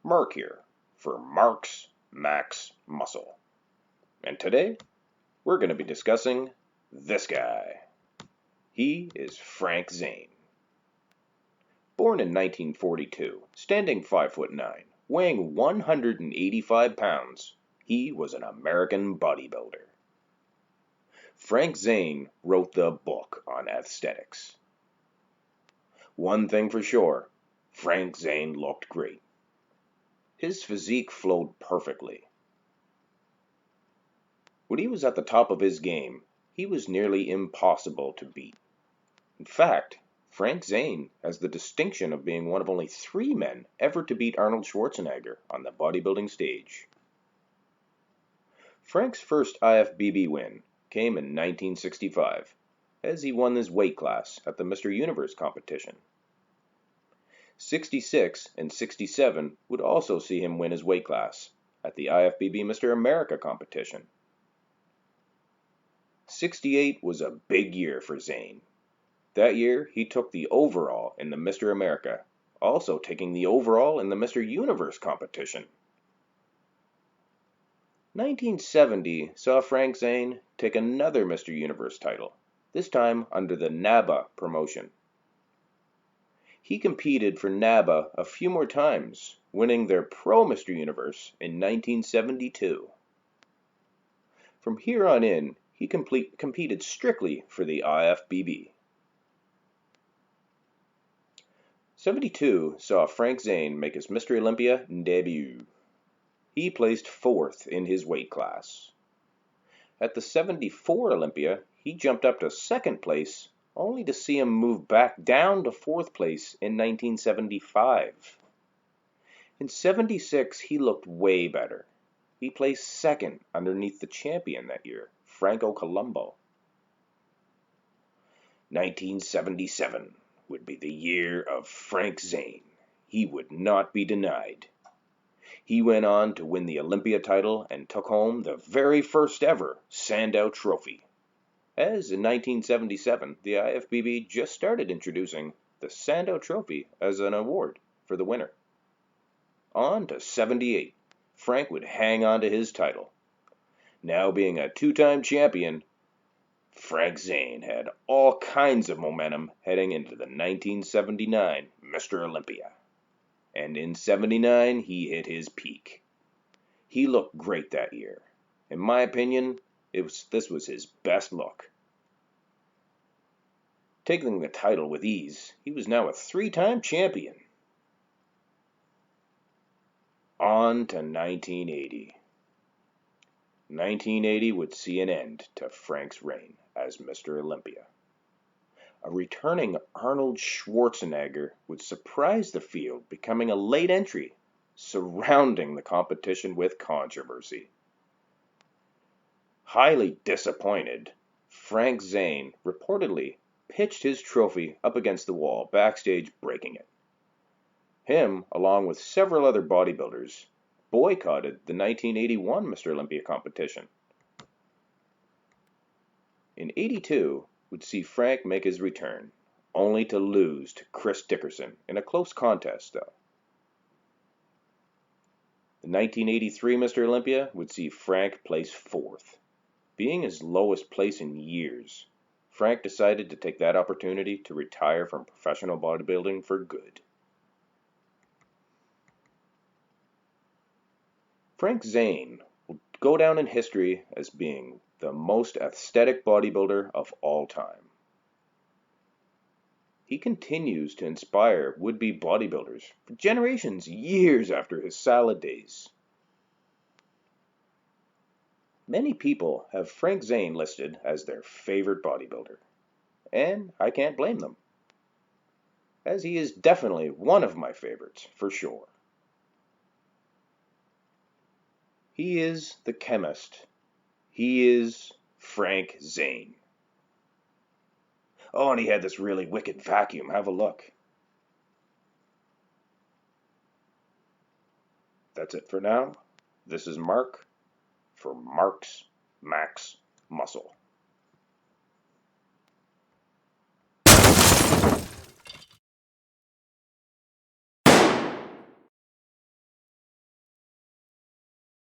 Mark here for Mark's Max Muscle. And today we're going to be discussing this guy. He is Frank Zane. Born in 1942, standing 5'9", weighing 185 pounds, he was an American bodybuilder. Frank Zane wrote the book on aesthetics. One thing for sure, Frank Zane looked great. His physique flowed perfectly. When he was at the top of his game, he was nearly impossible to beat. In fact, Frank Zane has the distinction of being one of only 3 men ever to beat Arnold Schwarzenegger on the bodybuilding stage. Frank's first IFBB win came in 1965, as he won his weight class at the Mr. Universe competition. 66 and 67 would also see him win his weight class at the IFBB Mr. America competition. 68 was a big year for Zane. That year, he took the overall in the Mr. America, also taking the overall in the Mr. Universe competition. 1970 saw Frank Zane take another Mr. Universe title, this time under the NABA promotion. He competed for NABA a few more times, winning their Pro Mr. Universe in 1972. From here on in, he competed strictly for the IFBB. 72 saw Frank Zane make his Mr. Olympia debut. He placed 4th in his weight class. At the 74 Olympia, he jumped up to 2nd place, only to see him move back down to 4th place in 1975. In 76, he looked way better. He placed 2nd underneath the champion that year, Franco Columbu. 1977 would be the year of Frank Zane. He would not be denied. He went on to win the Olympia title and took home the very first ever Sandow Trophy. As in 1977, the IFBB just started introducing the Sandow Trophy as an award for the winner. On to 78, Frank would hang on to his title. Now being a 2-time champion, Frank Zane had all kinds of momentum heading into the 1979 Mr. Olympia. And in 79, he hit his peak. He looked great that year. In my opinion, this was his best look. Taking the title with ease, he was now a 3-time champion. On to 1980. 1980 would see an end to Frank's reign as Mr. Olympia. A returning Arnold Schwarzenegger would surprise the field, becoming a late entry, surrounding the competition with controversy. Highly disappointed, Frank Zane reportedly pitched his trophy up against the wall backstage, breaking it. Him, along with several other bodybuilders, boycotted the 1981 Mr. Olympia competition. In 82 would see Frank make his return, only to lose to Chris Dickerson in a close contest though. The 1983 Mr. Olympia would see Frank place 4th. Being his lowest place in years, Frank decided to take that opportunity to retire from professional bodybuilding for good. Frank Zane will go down in history as being the most aesthetic bodybuilder of all time. He continues to inspire would-be bodybuilders for generations, years after his salad days. Many people have Frank Zane listed as their favorite bodybuilder, and I can't blame them, as he is definitely one of my favorites for sure. He is the chemist. He is Frank Zane. Oh, and he had this really wicked vacuum. Have a look. That's it for now. This is Mark for Mark's Max Muscle.